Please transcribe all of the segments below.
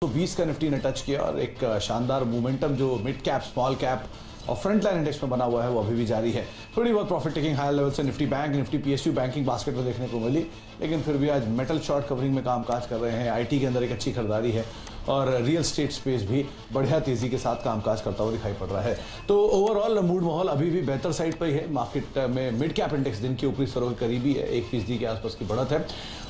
20 का निफ्टी ने टच किया और एक शानदार मोमेंटम जो मिड कैप स्मॉल कैप और फ्रंट लाइन इंडेक्स में बना हुआ है वो अभी भी जारी है। थोड़ी बहुत प्रॉफिट टेकिंग हायर लेवल से Nifty bank Nifty PSU banking basket में देखने को मिली, लेकिन फिर भी आज मेटल शॉर्ट कवरिंग में कामकाज कर रहे हैं। आईटी के अंदर एक अच्छी खरीदारी है और रियल स्टेट स्पेस भी बढ़िया तेजी के साथ कामकाज करता हुआ दिखाई पड़ रहा है। तो ओवरऑल मूड माहौल अभी भी बेहतर साइड पर ही है। मार्केट में मिड कैप इंडेक्स दिन के ऊपरी स्तरों के करीबी है, 1% के आसपास की बढ़त है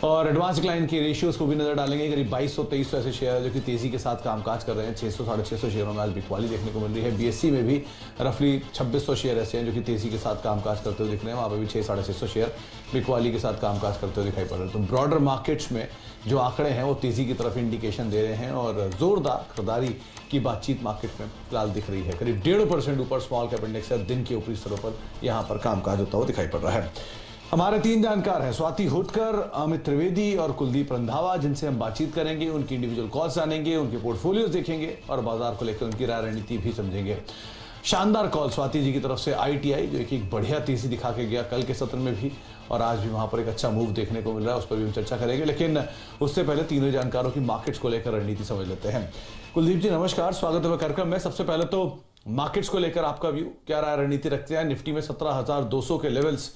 और एडवांस डिक्लाइन के रेशियोज को भी नजर डालेंगे। करीब 2200-2300 ऐसे शेयर है जो कि तेजी के साथ कामकाज कर रहे हैं। 600-650 शेयरों में आज बिकवाली देखने को मिल रही है। बीएससी में भी रफली 2600 शेयर ऐसे हैं जो कि तेजी के साथ कामकाज करते हुए दिख रहे हैं। वहाँ पर भी 600-650 शेयर बिकवाली के साथ कामकाज करते हुए दिखाई पड़ रहे हैं। तो ब्रॉडर मार्केट्स में जो आंकड़े हैं वो तेजी की तरफ इंडिकेशन दे रहे हैं और जोरदार खरीदारी की बातचीत मार्केट में फिलहाल दिख रही है। करीब 1.5% ऊपर स्मॉल कैप इंडेक्स है। दिन के ऊपरी स्तरों पर यहां पर कामकाज होता हुआ दिखाई पड़ रहा है। हमारे 3 जानकार हैं, स्वाति होटकर, अमित त्रिवेदी और कुलदीप रंधावा, जिनसे हम बातचीत करेंगे, उनकी इंडिविजुअल कॉल जानेंगे, उनके पोर्टफोलियोज देखेंगे और बाजार को लेकर उनकी राय रणनीति भी समझेंगे। शानदार कॉल स्वाति जी की तरफ से आईटीआई जो एक बढ़िया तेजी दिखा के गया कल के सत्र में भी और आज भी वहां पर एक अच्छा मूव देखने को मिल रहा है, उस पर भी हम चर्चा करेंगे। लेकिन उससे पहले तीनों जानकारों की मार्केट्स को लेकर रणनीति समझ लेते हैं। कुलदीप जी नमस्कार, स्वागत है कार्यक्रम में। सबसे पहले तो मार्केट्स को लेकर आपका व्यू, क्या राय रणनीति रखते हैं? निफ्टी में 17,200 के लेवल्स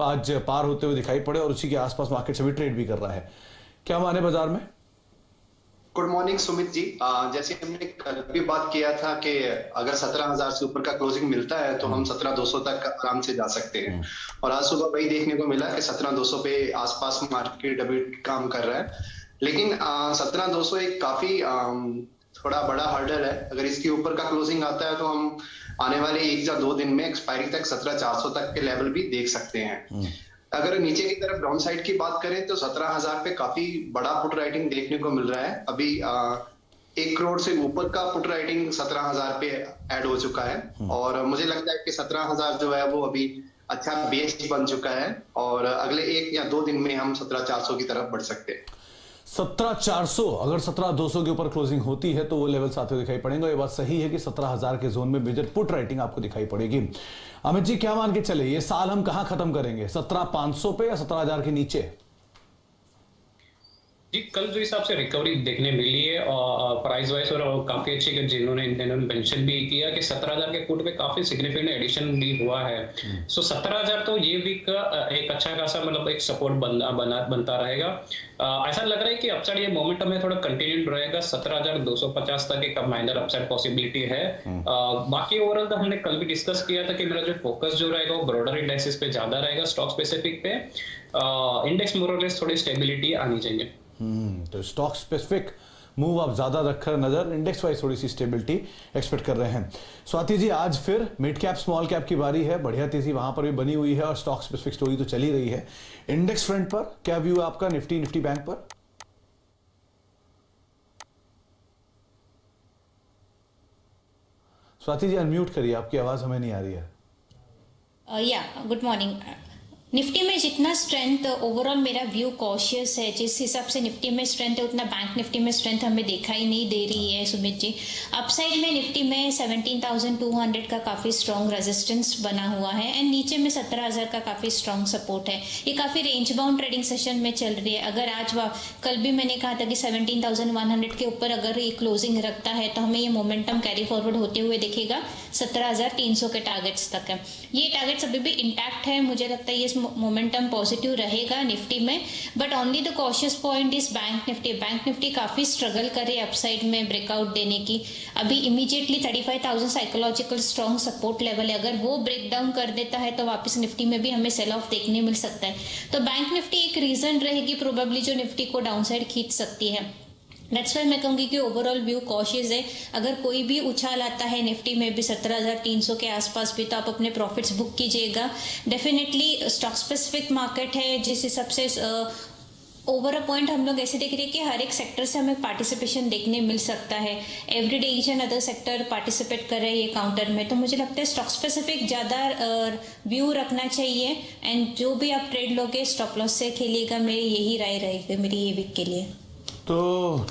आज पार होते हुए दिखाई पड़े और उसी के आसपास मार्केट अभी ट्रेड भी कर रहा है, क्या माने बाजार में? Good morning Sumit ji. जैसे हमने कल भी बात किया था कि अगर 17,000 से ऊपर का क्लोजिंग मिलता है तो हम 17,200 तक आराम से जा सकते हैं और आज सुबह वही देखने को मिला कि 17,200 पे आसपास मार्केट अभी काम कर रहा है। लेकिन 17,200 एक काफी थोड़ा बड़ा हर्डल है। अगर इसके ऊपर का क्लोजिंग आता है तो हम आने वाले 1 या 2 दिन में एक्सपायरी तक 17,400 तक के लेवल भी देख सकते हैं। अगर नीचे की तरफ डाउन साइड की बात करें तो 17,000 पे काफी बड़ा पुट राइटिंग देखने को मिल रहा है। अभी 1 करोड़ से ऊपर का पुट राइटिंग 17,000 पे ऐड हो चुका है और मुझे लगता है कि 17,000 जो है वो अभी अच्छा बेस बन चुका है और अगले 1 या 2 दिन में हम 17,400 की तरफ बढ़ सकते हैं। 17,400 अगर 17,200 के ऊपर क्लोजिंग होती है तो वो लेवल साथ दिखाई पड़ेंगे। ये बात सही है कि 17,000 के जोन में मेजर पुट राइटिंग आपको दिखाई पड़ेगी। अमित जी क्या मान के चले, ये साल हम कहां खत्म करेंगे, 17,500 पे या 17,000 के नीचे? जी कल जो हिसाब से रिकवरी देखने मिली है और प्राइस वाइज और काफी अच्छी, जिन्होंने मेंशन भी किया कि 17,000 के पुट पे काफी सिग्निफिकेंट एडिशन भी हुआ है। सो 17,000 तो ये वीक एक अच्छा खासा मतलब एक सपोर्ट बनता रहेगा। ऐसा लग रहा है कि अपसाइड ये मोमेंटम में थोड़ा कंटिन्यूड रहेगा। 17,250 तक एक माइनर अपसाइड पॉसिबिलिटी है। बाकी ओवरऑल तो हमने कल भी डिस्कस किया था कि मेरा जो फोकस जो रहेगा वो ब्रॉडर इंडेक्सेस पे ज्यादा रहेगा, स्टॉक स्पेसिफिक पे। इंडेक्स मोर और लेस थोड़ी स्टेबिलिटी आनी चाहिए। तो स्टॉक स्पेसिफिक मूव आप ज्यादा रखकर नजर, इंडेक्स वाइज थोड़ी सी स्टेबिलिटी एक्सपेक्ट कर रहे हैं। स्वाति जी आज फिर मिड कैप स्मॉल कैप की बारी है, बढ़िया तेजी वहां पर भी बनी हुई है और स्टॉक स्पेसिफिक स्टोरी तो चली रही है। इंडेक्स फ्रंट पर क्या व्यू है आपका, निफ्टी बैंक पर? स्वाति जी अनम्यूट करिए, आपकी आवाज हमें नहीं आ रही है। या गुड मॉर्निंग। निफ्टी में जितना स्ट्रेंथ ओवरऑल मेरा व्यू कॉशियस है। जिस हिसाब से निफ्टी में स्ट्रेंथ है उतना बैंक निफ्टी में स्ट्रेंथ हमें दिखाई नहीं दे रही है सुमित जी। अपसाइड में निफ्टी में 17,200 का काफ़ी स्ट्रॉन्ग रेजिस्टेंस बना हुआ है एंड नीचे में 17,000 का काफ़ी स्ट्रॉन्ग सपोर्ट है। ये काफ़ी रेंज बाउंड ट्रेडिंग सेशन में चल रही है। अगर आज कल भी मैंने कहा था कि 17,100 के ऊपर अगर ये क्लोजिंग रखता है तो हमें ये मोमेंटम कैरी फॉरवर्ड होते हुए दिखेगा 17,300 के टारगेट्स तक है। ये टारगेट्स अभी भी इंटैक्ट है। मुझे लगता है ये मोमेंटम पॉजिटिव रहेगा निफ्टी में, but only the cautious point is bank Nifty. Bank Nifty काफी स्ट्रगल करे अपसाइड में ब्रेकआउट देने की। अभी immediately 35,000 psychological strong support level है, अगर वो ब्रेक डाउन कर देता है तो वापस निफ्टी में भी हमें सेल ऑफ देखने मिल सकता है। तो बैंक निफ्टी एक रीजन रहेगी प्रोबेबली जो निफ्टी को डाउनसाइड खींच सकती है। दैट्स वाई मैं कहूँगी कि ओवरऑल व्यू कॉशियस है। अगर कोई भी उछाल आता है निफ्टी में भी 17,300 के आसपास भी तो आप अपने प्रॉफिट्स बुक कीजिएगा। डेफिनेटली स्टॉक स्पेसिफिक मार्केट है, जिस हिसाब से ओवर अ पॉइंट हम लोग ऐसे देख रहे हैं कि हर एक सेक्टर से हमें पार्टिसिपेशन देखने मिल सकता है। Everyday each and other sector participate कर रहे हैं ये काउंटर में। तो मुझे लगता है स्टॉक स्पेसिफिक ज़्यादा व्यू रखना चाहिए एंड जो भी आप ट्रेड लोगे स्टॉप लॉस से खेलिएगा। मेरी यही राय रहेगी मेरी ये वीक के लिए। तो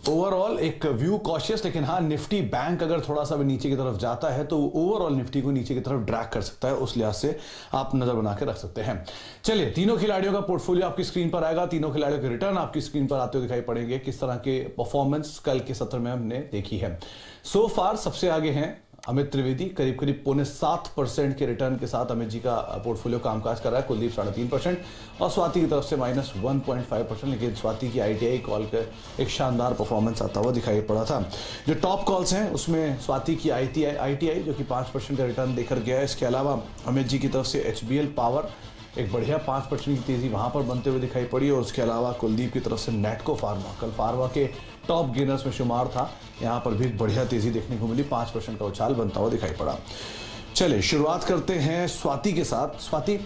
ओवरऑल एक व्यू कॉशियस, लेकिन हाँ निफ्टी बैंक अगर थोड़ा सा भी नीचे की तरफ जाता है तो ओवरऑल निफ्टी को नीचे की तरफ ड्रैग कर सकता है, उस लिहाज से आप नजर बना के रख सकते हैं। चलिए, तीनों खिलाड़ियों का पोर्टफोलियो आपकी स्क्रीन पर आएगा, तीनों खिलाड़ियों के रिटर्न आपकी स्क्रीन पर आते हुए दिखाई पड़ेंगे, किस तरह के परफॉर्मेंस कल के सत्र में हमने देखी है। सो फार सबसे आगे हैं अमित त्रिवेदी, करीब करीब 7.25% के रिटर्न के साथ अमित जी का पोर्टफोलियो कामकाज कर रहा है। कुलदीप 3.5% और स्वाति की तरफ से -1.5%, लेकिन स्वाति की ITI कॉल का एक शानदार परफॉर्मेंस आता हुआ दिखाई पड़ा था। जो टॉप कॉल्स हैं उसमें स्वाति की ITI जो कि 5% का रिटर्न देकर गया है। इसके अलावा अमित जी की तरफ से HBL पावर एक बढ़िया 5% की तेजी वहां पर बनते हुए दिखाई पड़ी, और उसके अलावा कुलदीप की तरफ से नेटको फार्मा, कल फार्मा के टॉप गेनर्स में शुमार था, यहां पर भी बढ़िया तेजी देखने को मिली, 5% का उछाल बनता हुआ दिखाई पड़ा। चलिए शुरुआत करते हैं स्वाति के साथ। स्वाति,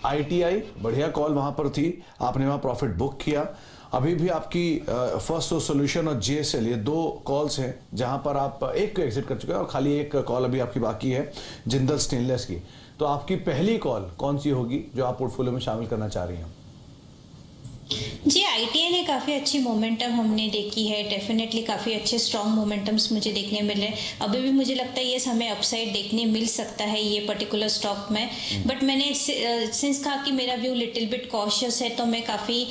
ITI बढ़िया कॉल वहां पर थी, आपने वहां प्रॉफिट बुक किया। अभी भी आपकी फर्स्ट सोल्यूशन और JSL ये 2 कॉल्स हैं जहां पर आप एक को एग्जिट कर चुके हैं और खाली एक कॉल अभी आपकी बाकी है जिंदल स्टेनलेस की। तो आपकी पहली कॉल कौन सी होगी जो आप पोर्टफोलियो में शामिल करना चाह रही हैं? जी, ITI ने काफ़ी अच्छी मोमेंटम हमने देखी है, डेफिनेटली काफ़ी अच्छे स्ट्रॉन्ग मोमेंटम्स मुझे देखने मिले। अभी भी मुझे लगता है ये हमें अपसाइड देखने मिल सकता है ये पर्टिकुलर स्टॉक में, बट मैंने सिंस कहा कि मेरा व्यू लिटिल बिट कॉशियस है, तो मैं काफ़ी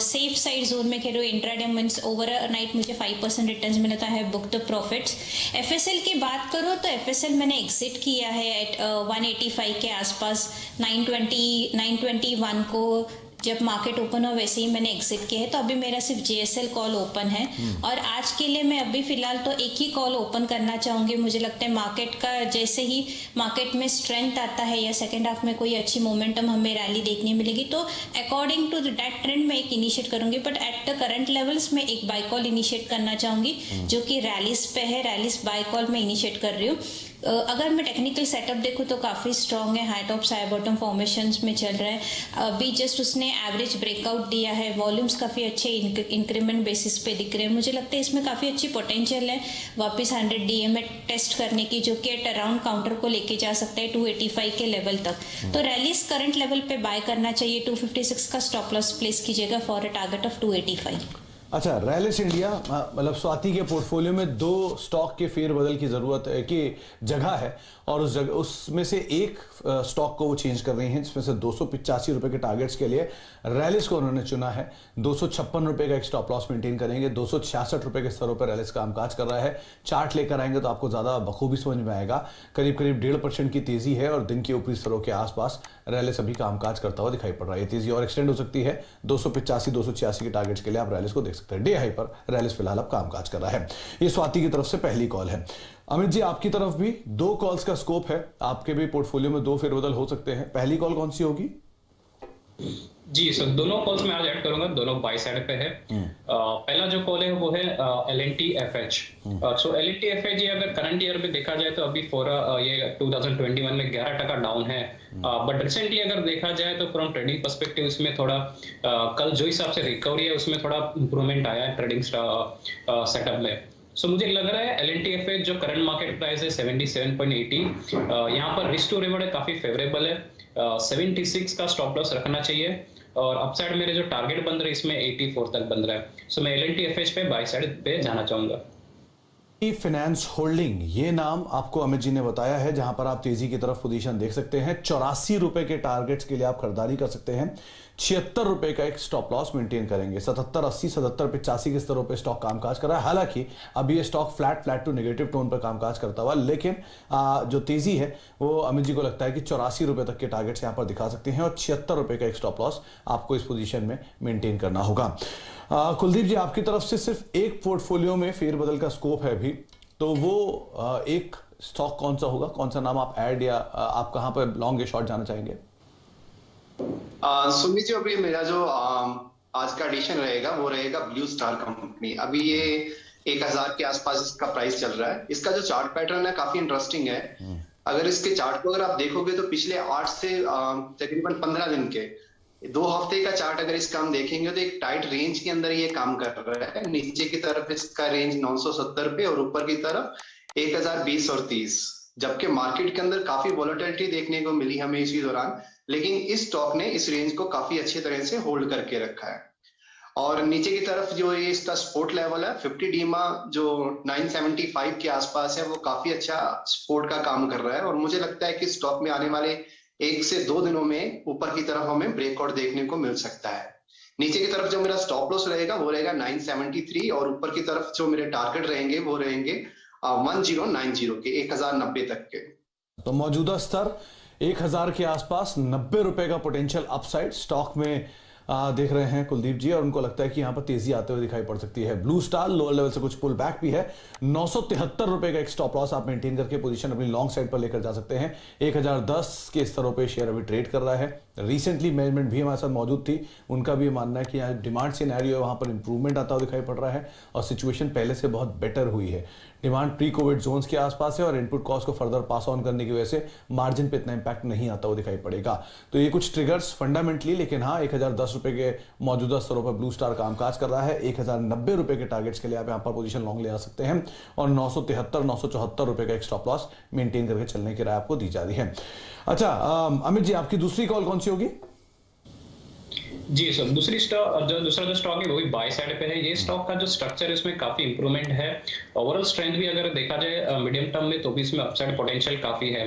सेफ साइड जोन में खेल रही हूँ। इंट्राडे मींस ओवर नाइट मुझे 5% रिटर्न्स मिला था, है बुक द प्रॉफिट्स। FSL की बात करूँ तो FSL मैंने एग्जिट किया है एट 185 के आसपास, 921 को जब मार्केट ओपन हो वैसे ही मैंने एग्जिट किया है। तो अभी मेरा सिर्फ JSL कॉल ओपन है, और आज के लिए मैं अभी फिलहाल तो एक ही कॉल ओपन करना चाहूंगी। मुझे लगता है मार्केट का जैसे ही मार्केट में स्ट्रेंथ आता है या सेकेंड हाफ में कोई अच्छी मोमेंटम हमें रैली देखने मिलेगी तो अकॉर्डिंग टू दैट ट्रेंड मैं एक इनिशिएट करूंगी, but at the current levels में एक बाय कॉल इनिशिएट करना चाहूंगी जो कि रैलीज पे है। रैलीज बाय कॉल में इनिशिएट कर रही हूँ। अगर मैं टेक्निकल सेटअप देखूँ तो काफ़ी स्ट्रॉन्ग है, high top Sai bottom formations में चल रहा है। अभी जस्ट उसने एवरेज ब्रेकआउट दिया है, वॉल्यूम्स काफ़ी अच्छे इंक्रीमेंट बेसिस पे दिख रहे हैं। मुझे लगता है इसमें काफ़ी अच्छी पोटेंशियल है वापस 100 DMA टेस्ट करने की, जो कि एट अराउंड काउंटर को लेके जा सकता है 285 के लेवल तक। तो रैलीज करंट लेवल पे बाय करना चाहिए। 256 का स्टॉप लॉस प्लेस कीजिएगा फॉर अ टारगेट ऑफ 285। अच्छा, रैलिस इंडिया मतलब स्वाति के पोर्टफोलियो में 2 स्टॉक के फेरबदल की जरूरत है कि जगह है, और उस जगह उसमें से एक स्टॉक को वो चेंज कर रही हैं, जिसमें से 285 रुपए के टारगेट्स के लिए रैलिस को उन्होंने चुना है। 256 रुपए का एक स्टॉप लॉस मेंटेन करेंगे। 266 रुपए के स्तरों पर रैलिस कामकाज कर रहा है। चार्ट लेकर आएंगे तो आपको ज्यादा बखूबी समझ में आएगा। करीब करीब 1.5% की तेजी है और दिन के ऊपरी स्तरों के आसपास रैलिस अभी कामकाज करता हुआ दिखाई पड़ रहा है। ये तेजी और एक्सटेंड हो सकती है। 285-286 के टारगेट्स के लिए आप रैलिस को देख सकते हैं। डे हाई पर रैलिस फिलहाल अब कामकाज कर रहा है। ये स्वाति की तरफ से पहली कॉल है। अमित जी, आपकी तरफ भी 2 कॉल्स का स्कोप है, आपके भी पोर्टफोलियो में 2 फेरबदल हो सकते हैं। पहली कॉल कौन सी होगी? जी सर, दोनों कॉल्स मैं आज ऐड करूंगा, दोनों बाय साइड पे है। पहला जो कॉल है वो है L&T FH। सो L&T FH ये अगर करंट ईयर में देखा जाए तो अभी ये 2021 में 11% डाउन है, बट रिसेंटली अगर देखा जाए तो फ्रॉम ट्रेडिंग पर्सपेक्टिव इसमें थोड़ा कल जो हिसाब से रिकवरी है उसमें थोड़ा इंप्रूवमेंट आया है ट्रेडिंग सेटअप में। सो मुझे लग रहा है L&T FH जो करंट मार्केट प्राइस है 77.80, यहाँ पर रिस्क टू रिवॉर्ड काफी फेवरेबल है। 76 का स्टॉप लॉस रखना चाहिए, और अपसाइड मेरे जो टारगेट बन रहे हैं इसमें 84 तक बन रहा है। सो मैं L&T FH पे बाय साइड पे जाना चाहूंगा। फाइनेंस होल्डिंग, ये नाम आपको अमित जी ने बताया है, जहां पर आप तेजी की तरफ पोजीशन देख सकते हैं। 84 रुपए के टारगेट्स के लिए आप खरीदारी कर सकते हैं। 76 रुपए का एक स्टॉप लॉस मेंटेन करेंगे। 77.80, 77.85 के स्तरों पे स्टॉक कामकाज कर रहा है। हालांकि अभी ये stock flat to negative tone पर कामकाज करता हुआ, लेकिन जो तेजी है वो अमित जी को लगता है कि 84 रुपए तक के टारगेट्स यहां पर दिखा सकते हैं, और 76 रुपए का एक स्टॉप लॉस आपको इस पोजीशन में मेंटेन करना होगा। कुलदीप जी, आपकी तरफ से सिर्फ एक पोर्टफोलियो में फेरबदल का स्कोप है अभी, तो वो एक स्टॉक कौन सा होगा? कौन सा नाम आप ऐड या आप कहां पर लॉन्ग या शॉर्ट जाना चाहेंगे? सुमित जी, अभी मेरा जो आज का एडिशन रहेगा वो रहेगा ब्लू स्टार कंपनी। अभी ये 1000 के आसपास इसका प्राइस चल रहा है। इसका जो चार्ट पैटर्न है काफी इंटरेस्टिंग है। अगर इसके चार्ट को अगर आप देखोगे तो पिछले 8 से तकरीबन 15 दिन के 2 हफ्ते का चार्ट अगर इसका हम देखेंगे तो एक टाइट रेंज के अंदर ये काम कर रहा है। नीचे की तरफ इसका रेंज 970 पे और ऊपर की तरफ 1020 और 30, जबकि मार्केट के अंदर काफी वॉलेटिलिटी देखने को मिली हमें इसी दौरान, लेकिन इस स्टॉक ने इस रेंज को काफी अच्छी तरह से होल्ड करके रखा है। और नीचे की तरफ जो ये इसका सपोर्ट लेवल है 50 डीमा जो 975 के आसपास है, वो काफी अच्छा सपोर्ट का काम कर रहा है। और मुझे लगता है कि स्टॉक में आने वाले 1 से 2 दिनों में ऊपर की तरफ हमें ब्रेकआउट देखने को मिल सकता है। नीचे की तरफ जो मेरा स्टॉप लॉस रहेगा वो रहेगा 973, और ऊपर की तरफ जो मेरे टारगेट रहेंगे वो रहेंगे 1090 के, 1090 तक के। तो मौजूदा स्तर 1000 के आसपास, 90 रुपए का पोटेंशियल अपसाइड स्टॉक में देख रहे हैं कुलदीप जी, और उनको लगता है कि यहां पर तेजी आते हुए दिखाई पड़ सकती है। ब्लू स्टार लोअर लेवल से कुछ पुल बैक भी है। 973 रुपए का एक स्टॉप लॉस आप मेंटेन करके पोजीशन अपनी लॉन्ग साइड पर लेकर जा सकते हैं। 1010 के स्तरों पे शेयर अभी ट्रेड कर रहा है। रिसेंटली मैनेजमेंट भी हमारे साथ मौजूद थी, उनका भी मानना है कि यहाँ डिमांड सिनेरियो है, वहां पर इंप्रूवमेंट आता हुआ दिखाई पड़ रहा है और सिचुएशन पहले से बहुत बेटर हुई है। डिमांड प्री कोविड जोन्स के आसपास है और इनपुट कॉस्ट को फर्दर पास ऑन करने की वजह से मार्जिन पे इतना इंपैक्ट नहीं आता हुआ दिखाई पड़ेगा। तो ये कुछ ट्रिगर्स फंडामेंटली, लेकिन हाँ 1010 रुपए के मौजूदा स्तरों पर ब्लू स्टार कामकाज कर रहा है। 1090 रुपए के टारगेट्स के लिए आप यहाँ पर पोजीशन लॉन्ग ले आ सकते हैं और 973-974 रुपए का एक स्टॉप लॉस मेंटेन करके चलने की राय आपको दी जा रही है। अच्छा अमित जी, आपकी दूसरी कॉल कौन सी होगी? जी सर, दूसरा जो स्टॉक है वो भी बाय साइड पे है। ये स्टॉक का जो स्ट्रक्चर है इसमें काफी इंप्रूवमेंट है। ओवरऑल स्ट्रेंथ भी अगर देखा जाए मीडियम टर्म में तो भी इसमें अपसाइड पोटेंशियल काफी है।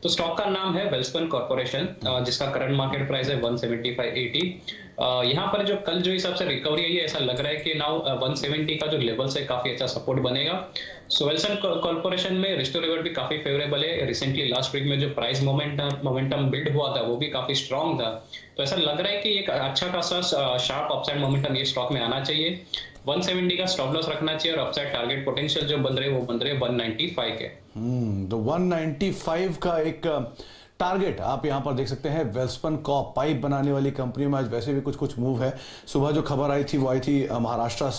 तो स्टॉक का नाम है वेल्सपन कॉर्पोरेशन, जिसका करंट मार्केट प्राइस है 175.80। यहाँ पर जो कल जो हिसाब से रिकवरी है, ऐसा लग रहा है कि नाउ 170 का जो लेवल है काफी अच्छा सपोर्ट बनेगा। सो वेल्सन कॉर्पोरेशन में रिस्टो रिवर्ट भी काफी फेवरेबल है। रिसेंटली लास्ट वीक में जो प्राइस मोमेंटम बिल्ड हुआ था वो भी काफी स्ट्रॉन्ग था। तो ऐसा लग रहा है कि एक अच्छा खासा शार्प अपसाइड मोमेंटम ये स्टॉक में आना चाहिए। 170 का स्टॉप लॉस रखना चाहिए और अपसाइड टारगेट पोटेंशियल जो बन रहे 195 के। तो 195 का एक टारगेट आप यहां पर देख सकते हैं। वेल्सपन कॉप पाइप बनाने वाली कंपनियों में आज वैसे भी कुछ मूव है। सुबह जो खबर आई थी वो आई थी महाराष्ट्र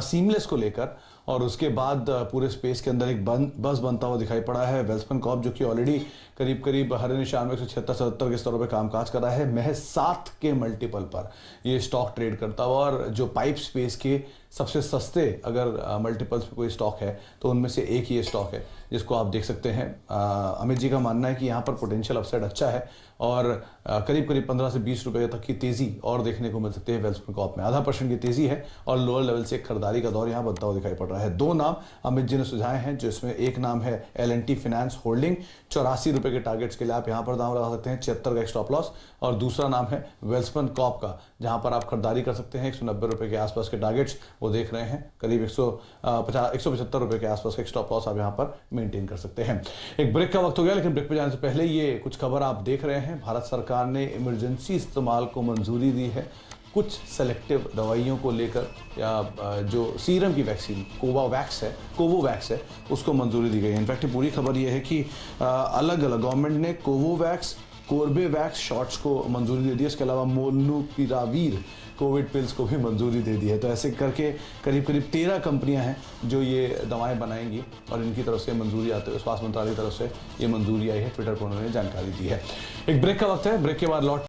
सीमलेस को लेकर, और उसके बाद पूरे स्पेस के अंदर एक बस बनता हुआ दिखाई पड़ा है। वेल्सपन कॉप जो कि ऑलरेडी करीब हरे निशान में 176-77 के स्तरों पे कामकाज कर रहा है, महज 7 के मल्टीपल पर ये स्टॉक ट्रेड करता हुआ, और जो पाइप स्पेस के सबसे सस्ते अगर मल्टीपल्स पे कोई स्टॉक है तो उनमें से एक ये स्टॉक है जिसको आप देख सकते हैं। अमित जी का मानना है कि यहाँ पर पोटेंशियल अपसाइड अच्छा है और करीब 15 से 20 रुपए तक की तेजी और देखने को मिल सकती है। वेल्सपन कॉप में 0.5% की तेजी है और लोअर लेवल से खरीदारी का दौर यहाँ बनता हुआ दिखाई पड़ रहा है। 2 नाम अमित जी ने सुझाए हैं, जिसमें एक नाम है L&T फाइनेंस होल्डिंग, 84 रुपए के टारगेट्स के लिए आप यहाँ पर दाम लगा सकते हैं, 76 का एक स्टॉप लॉस। और दूसरा नाम है वेल्सपन कॉप का, जहां पर आप खरीदारी कर सकते हैं। 190 रुपए के आसपास के टारगेट्स वो देख रहे हैं, करीब 175 रुपए के आसपास का एक स्टॉप लॉस आप यहाँ पर मेंटेन कर सकते हैं। एक ब्रेक का वक्त हो गया, लेकिन ब्रेक पे जाने से पहले ये कुछ खबर आप देख रहे हैं। भारत सरकार ने इमरजेंसी इस्तेमाल को मंजूरी दी है कुछ सेलेक्टिव दवाइयों को लेकर, या जो सीरम की वैक्सीन कोवोवैक्स है उसको मंजूरी दी गई है। इनफैक्ट पूरी खबर ये है कि अलग अलग गवर्नमेंट ने कोवोवैक्स, कोर्बेवैक्स शॉट्स को मंजूरी दे दी है। इसके अलावा मोलनुपिरावीर कोविड पिल्स को भी मंजूरी दे दी है। तो ऐसे करके करीब 13 कंपनियां हैं जो ये दवाएं बनाएंगी और इनकी तरफ से मंजूरी आते हुए स्वास्थ्य मंत्रालय की तरफ से ये मंजूरी आई है। ट्विटर पर उन्होंने जानकारी दी है। एक ब्रेक का वक्त है, ब्रेक के बाद लौट